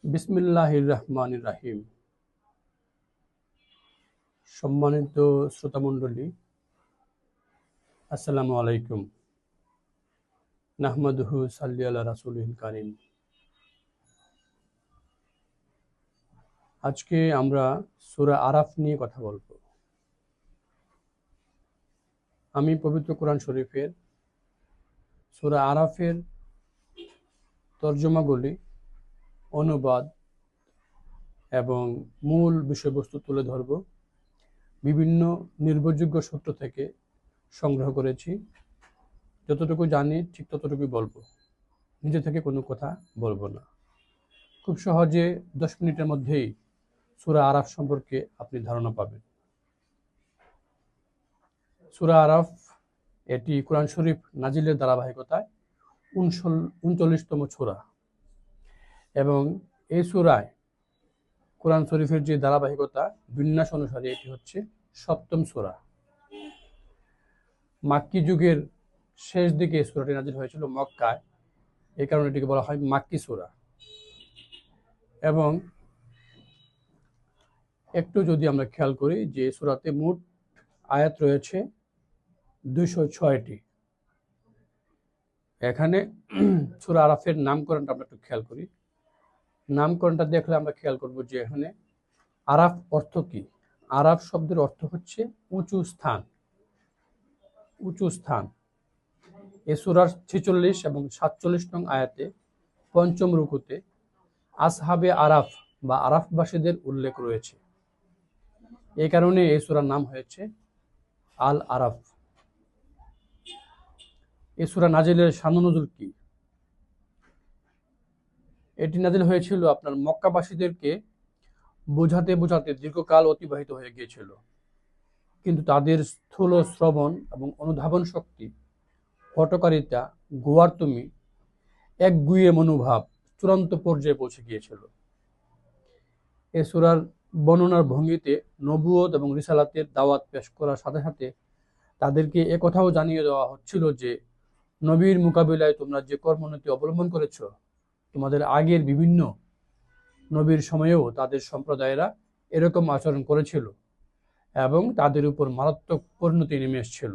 বিসমিল্লাহির রহমানির রাহিম। সম্মানিত শ্রোতামণ্ডলী, আসসালামু আলাইকুম। নাহমাদুহু সাল্লি আলা রাসূলিল কারীম। আজকে আমরা সূরা আরাফ নিয়ে কথা বলবো। আমি পবিত্র কোরআন শরীফের সূরা আরাফের তর্জমাগুলি, অনুবাদ এবং মূল বিষয়বস্তু তুলে ধরব। বিভিন্ন নির্ভরযোগ্য সূত্র থেকে সংগ্রহ করেছি। যতটুকু জানি ঠিক ততটুকুই বলবো, নিজে থেকে কোনো কথা বলবো না। খুব সহজে 10 মিনিটের মধ্যেই সূরা আরাফ সম্পর্কে আপনি ধারণা পাবেন। সূরা আরাফ এটি কোরআন শরীফ নাজিলের ধারাবাহিকতায় 39তম সূরা, এবং এই সূরায় কোরআন শরীফের যে ধারাবাহিকতা বিন্যাস অনুসারে এটি হচ্ছে 7তম সূরা। মাক্কি যুগের শেষ দিকে সূরাটি নাজিল হয়েছিল মক্কায়, এই কারণে এটিকে বলা হয় মাক্কি সূরা। এবং একটু যদি আমরা খেয়াল করি যে সূরাতে মোট আয়াত রয়েছে 206টি। এখানে সূরা আরাফের নামকরণটা আমরা একটু খেয়াল করি। নামকরণটা দেখলে আমরা খেয়াল করব যে এখানে আরাফ অর্থ কি। আরাফ শব্দের অর্থ হচ্ছে উঁচু স্থান। উঁচু স্থান। এ সূরার 46 এবং 47 নং আয়াতে পঞ্চম রুকুতে আসহাবে আরাফ বা আরাফবাসীদের উল্লেখ রয়েছে। এই কারণে এই সূরার নাম হয়েছে আল আরাফ। এই সূরা নাজিলের শান ও নজুল কি? এটি নাজিল হয়েছিল আপনার মক্কাবাসীদেরকে বোঝাতে বোঝাতে দীর্ঘকাল অতিবাহিত হয়ে গিয়েছিল, কিন্তু তাদের স্থূল শ্রবণ এবং অনুধাবন শক্তি, হঠকারিতা, গোয়ার্তুমি, একগুঁয়ে মনোভাব চূড়ান্ত পর্যায়ে পৌঁছে গিয়েছিল। এ সূরার বর্ণনার ভঙ্গিতে নবুয়ত এবং রিসালাতের দাওয়াত পেশ করার সাথে সাথে তাদেরকে একথাও জানিয়ে দেওয়া হচ্ছিল যে নবীর মোকাবিলায় তোমরা যে কর্মনীতি অবলম্বন করেছ, তোমাদের আগের বিভিন্ন নবীর সময়েও তাদের সম্প্রদায়েরা এরকম আচরণ করেছিল এবং তাদের উপর মারাত্মক পরিণতি নেমে এসেছিল।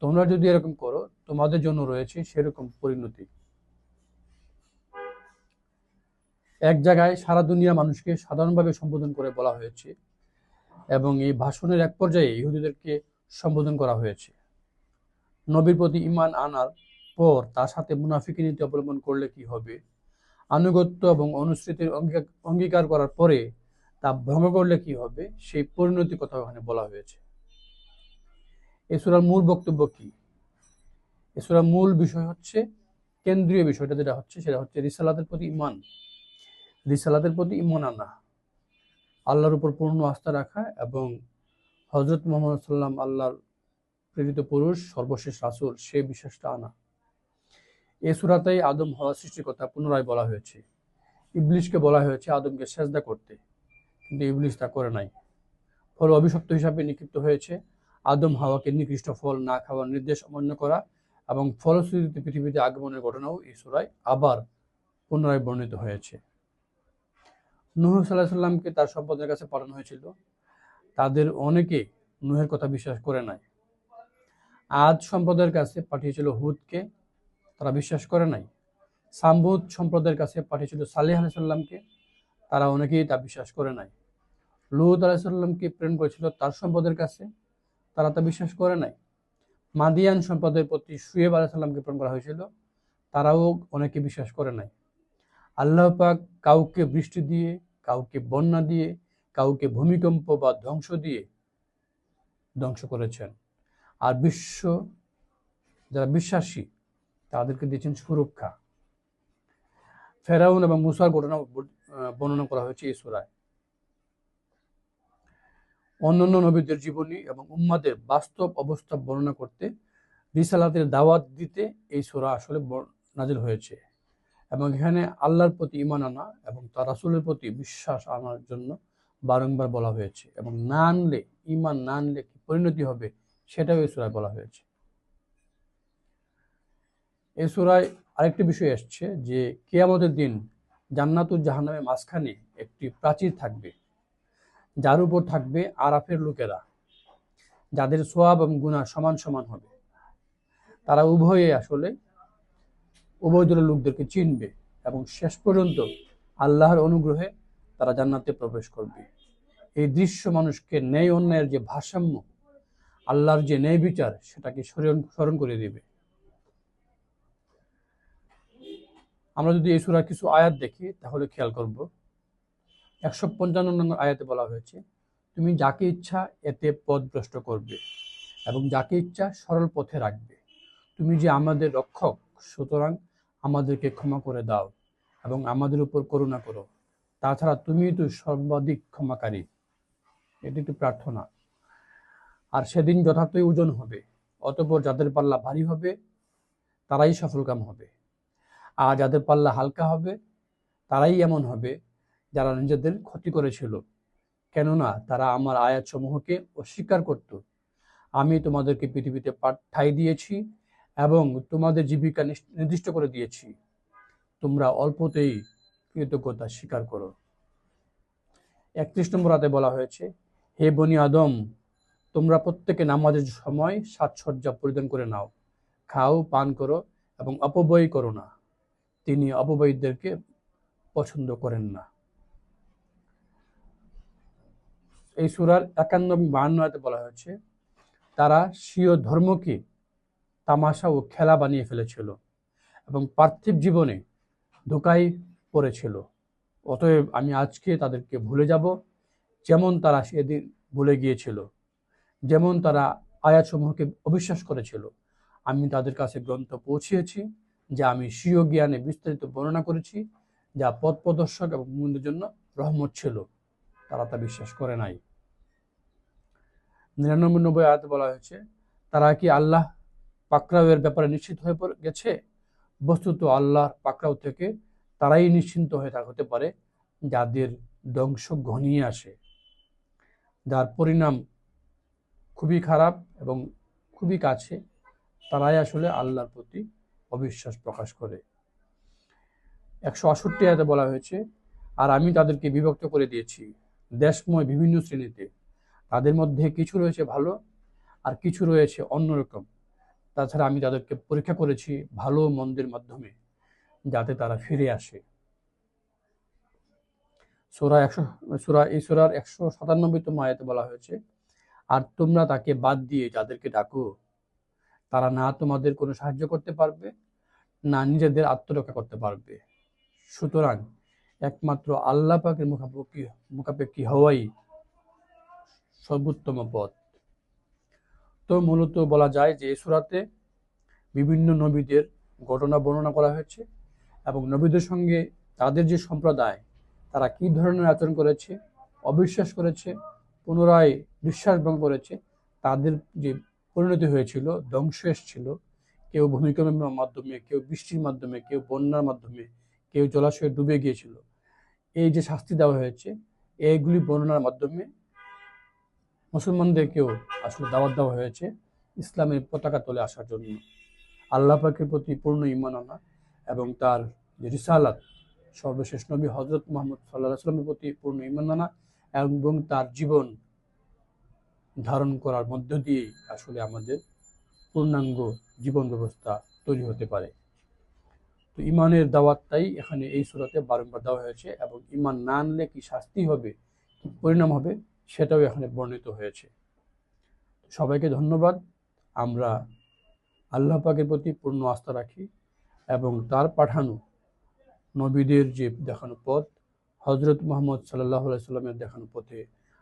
তোমরা যদি এরকম করো, তোমাদের জন্য রয়েছে সেরকম পরিণতি। এক জায়গায় সারা দুনিয়া মানুষকে সাধারণভাবে সম্বোধন করে বলা হয়েছে, এবং এই ভাষণের এক পর্যায়ে ইহুদিদেরকে সম্বোধন করা হয়েছে। নবীর প্রতি ঈমান আনার পর তার সাথে মুনাফিকি নীতি অবলম্বন করলে কি হবে, আনুগত্য এবং অনুসৃতির অঙ্গীকার করার পরে তা ভঙ্গ করলে কি হবে, সেই পরিণতির কথা ওখানে বলা হয়েছে। এ সূরার মূল বক্তব্য কি? এ সূরার মূল বিষয় হচ্ছে, কেন্দ্রীয় বিষয়টা যেটা হচ্ছে সেটা হচ্ছে রিসালাতের প্রতি ঈমান। রিসালাতের প্রতি ঈমান আনা, আল্লাহর উপর পূর্ণ আস্থা রাখা এবং হযরত মুহাম্মদ সাল্লাল্লাহু আলাইহি ওয়াসাল্লাম আল্লাহর প্রেরিত পুরুষ, সর্বশেষ রাসূল, সেই বিশ্বাসটা আনা। এই সূরাতেই আদম হাওয়া সৃষ্টির কথা পুনরায় বলা হয়েছে। ইবলিসকে বলা হয়েছে আদমকে সেজদা করতে, কিন্তু ইবলিস তা করে নাই। ফলে অভিশপ্ত হিসাবে নিক্ষিপ্ত হয়েছে আদম হাওয়াকে নিকৃষ্ট ফল না খাওয়ার নির্দেশ অমান্য করা, এবং ফলশ্রুতিতে পৃথিবীতে আগমনের ঘটনাও এই সূরায় আবার পুনরায় বর্ণিত হয়েছে। নূহ সাল্লাল্লাহু আলাইহি সাল্লামকে তার সম্প্রদায়ের কাছে পাঠানো হয়েছিল। তাদের অনেকে নূহের কথা বিশ্বাস করে নাই। আদ সম্প্রদায়ের কাছে পাঠিয়েছিল হুদকে, তারা বিশ্বাস করে নাই। সামুদ সম্প্রদায়ের কাছে পাঠিয়েছিল সালেহ আলাইহিস সালামকে, তারা অনেকেই তা বিশ্বাস করে নাই। লূত আলাইহিস সালামকে প্রেরণ করেছিল তার সম্প্রদায়ের কাছে, তারা তা বিশ্বাস করে নাই। মাদিয়ান সম্প্রদায়ের প্রতি শুয়েব আলাইহিস সালামকে প্রেরণ করা হয়েছিল, তারাও অনেকে বিশ্বাস করে নাই। আল্লাহ পাক কাউকে বৃষ্টি দিয়ে, কাউকে বন্যা দিয়ে, কাউকে ভূমিকম্প বা ধ্বংস দিয়ে ধ্বংস করেছেন, আর যারা বিশ্বাসী তাদেরকে দিয়েছেন সুরক্ষা। ফেরাউন এবং মুসার ঘটনা বর্ণনা করা হয়েছে এই সূরায়। অন্যান্য নবীদের জীবনী এবং উম্মাদের বাস্তব অবস্থা বর্ণনা করতে, রিসালাতের দাওয়াত দিতে এই সূরা আসলে নাজিল হয়েছে। এবং এখানে আল্লাহর প্রতি ঈমান আনা এবং তার রাসূলের প্রতি বিশ্বাস আনার জন্য বারংবার বলা হয়েছে, এবং না আনলে, ঈমান না আনলে কি পরিণতি হবে সেটাও এই সূরায় বলা হয়েছে। এই সূরায় আরেকটি বিষয় আসছে যে কিয়ামতের দিন জান্নাত ও জাহান্নামের মাঝখানে একটি প্রাচীর থাকবে, যার উপর থাকবে আরাফের লোকেরা, যাদের সওয়াব এবং গুনাহ সমান সমান হবে। তারা উভয়ে উভয় দলের লোকদেরকে চিনবে এবং শেষ পর্যন্ত আল্লাহর অনুগ্রহে তারা জান্নাতে প্রবেশ করবে। এই দৃশ্য মানুষকে ন্যায় অন্যায়ের যে ভারসাম্য, আল্লাহর যে ন্যায় বিচার, সেটাকে স্মরণ করে দিবে। আমরা যদি এই সূরার কিছু আয়াত দেখি তাহলে খেয়াল করব, 155 নম্বর আয়াতে বলা হয়েছে, তুমি যাকে ইচ্ছা এতে পথভ্রষ্ট করবে এবং যাকে ইচ্ছা সরল পথে রাখবে। তুমি যে আমাদের রক্ষক, সুতরাং আমাদেরকে ক্ষমা করে দাও এবং আমাদের উপর করুণা করো। তাছাড়া তুমি তো সর্বাধিক ক্ষমাকারী। এটি একটি প্রার্থনা। আর সেদিন যথার্থই ওজন হবে, অতঃপর যাদের পাল্লা ভারী হবে তারাই সফলকাম হবে, আর যাদের পাল্লা হালকা হবে তারাই এমন হবে যারা নিজেদের ক্ষতি করেছিল, কেননা তারা আমার আয়াতসমূহকে অস্বীকার করত। আমি তোমাদেরকে পৃথিবীতে পাঠাই দিয়েছি এবং তোমাদের জীবিকা নির্দিষ্ট করে দিয়েছি, তোমরা অল্পতেই কৃতজ্ঞতা স্বীকার করো। 31 নম্বর আয়াতে বলা হয়েছে, হে বনি আদম, তোমরা প্রত্যেকে নামাজের সময় সাজসজ্জা পরিধান করে নাও, খাও, পান করো এবং অপব্যয় করো না, তিনি অপব্যয়ীদেরকে পছন্দ করেন না। এই সূরার 51 এবং 52 আয়াতে বলা হয়েছে, তারা স্বীয় ধর্মকে তামাশা ও খেলা বানিয়ে ফেলেছিল এবং পার্থিব জীবনে ধোঁকায় পড়েছিল। অতএব আমি আজকে তাদেরকে ভুলে যাব, যেমন তারা সেদিন ভুলে গিয়েছিল, যেমন তারা আয়াতসমূহকে অবিশ্বাস করেছিল। আমি তাদের কাছে গ্রন্থ পৌঁছিয়েছি, যা আমি স্বীয় জ্ঞানে বিস্তারিত বর্ণনা করেছি, যা পথ প্রদর্শক এবং মুমিনদের জন্য রহমত ছিল। তারা তা বিশ্বাস করে নাই। 99 আয়াতে বলা হয়েছে, তারা কি আল্লাহ পাকড়াওয়ের ব্যাপারে নিশ্চিত হয়ে গেছে? বস্তুত আল্লাহর পাকড়াও থেকে তারাই নিশ্চিন্ত হতে পারে যাদের ধ্বংস ঘনিয়ে আসে, যার পরিণাম খুবই খারাপ এবং খুবই কাছে, তারাই আল্লাহর প্রতি অবিশ্বাস প্রকাশ করে। 168 আয়াতে বলা হয়েছে, আর আমি তাদেরকে বিভক্ত করে দিয়েছি দেশময় বিভিন্ন শ্রেণীতে, তাদের মধ্যে কিছু রয়েছে ভালো আর কিছু রয়েছে অন্যরকম। তাছাড়া আমি তাদেরকে পরীক্ষা করেছি ভালো মন্দের মাধ্যমে, যাতে তারা ফিরে আসে। এই সূরার 197তম আয়াতে বলা হয়েছে, আর তোমরা তাকে বাদ দিয়ে যাদেরকে ডাকো, তারা না তোমাদের কোনো সাহায্য করতে পারবে, না নিজেদের আত্মরক্ষা করতে পারবে। সুতরাং একমাত্র আল্লাহ পাকের মুখাপেক্ষী হওয়াই সর্বোত্তম পথ। তো মূলত বলা যায় যে এই সূরাতে বিভিন্ন নবীদের ঘটনা বর্ণনা করা হয়েছে এবং নবীদের সঙ্গে তাদের যে সম্প্রদায়, তারা কি ধরনের আচরণ করেছে, অবিশ্বাস করেছে, পুনরায় বিশ্বাস ভঙ্গ করেছে, তাদের যে পরিণতি হয়েছিল, ধ্বংস এসেছিল, কেউ ভূমিকম্পের মাধ্যমে, কেউ বৃষ্টির মাধ্যমে, কেউ বন্যার মাধ্যমে, কেউ জলাশয়ে ডুবে গিয়েছিল। এই যে শাস্তি দেওয়া হয়েছে, এইগুলি বর্ণনার মাধ্যমে মুসলমানদেরকেও দাওয়াত দেওয়া হয়েছে ইসলামের পতাকা তলে আসার জন্য, আল্লাহ পাকের প্রতি পূর্ণ ঈমান আনা এবং তার যে রিসালাত, সর্বশেষ নবী হযরত মুহাম্মদ সাল্লাল্লাহু আলাইহি ওয়াসাল্লামের প্রতি পূর্ণ ঈমান আনা এবং তার জীবন ধারণ করার মধ্য দিয়ে আমাদের পূর্ণাঙ্গ জীবন ব্যবস্থা তৈরি হতে পারে। তো ঈমানের দাওয়াতটাই এখানে এই সূরাতে বারংবার দেওয়া হয়েছে এবং ঈমান না আনলে কি শাস্তি হবে, কি পরিণাম হবে, সেটাও এখানে বর্ণিত হয়েছে। সবাইকে ধন্যবাদ। আমরা আল্লাহ পাকের প্রতি পূর্ণ আস্থা রাখি এবং তার পাঠানো নবীদের যে দেখানো পথ, হযরত মুহাম্মদ সাল্লাল্লাহু আলাইহি সাল্লামের দেখানো পথে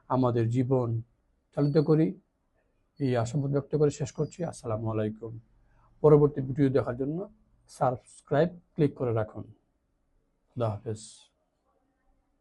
আমাদের জীবন চালিত করি। এই আশাবাদ ব্যক্ত করে শেষ করছি। আসসালামু আলাইকুম। পরবর্তী ভিডিও দেখার জন্য সাবস্ক্রাইব ক্লিক করে রাখুন। আল্লাহ হাফেজ।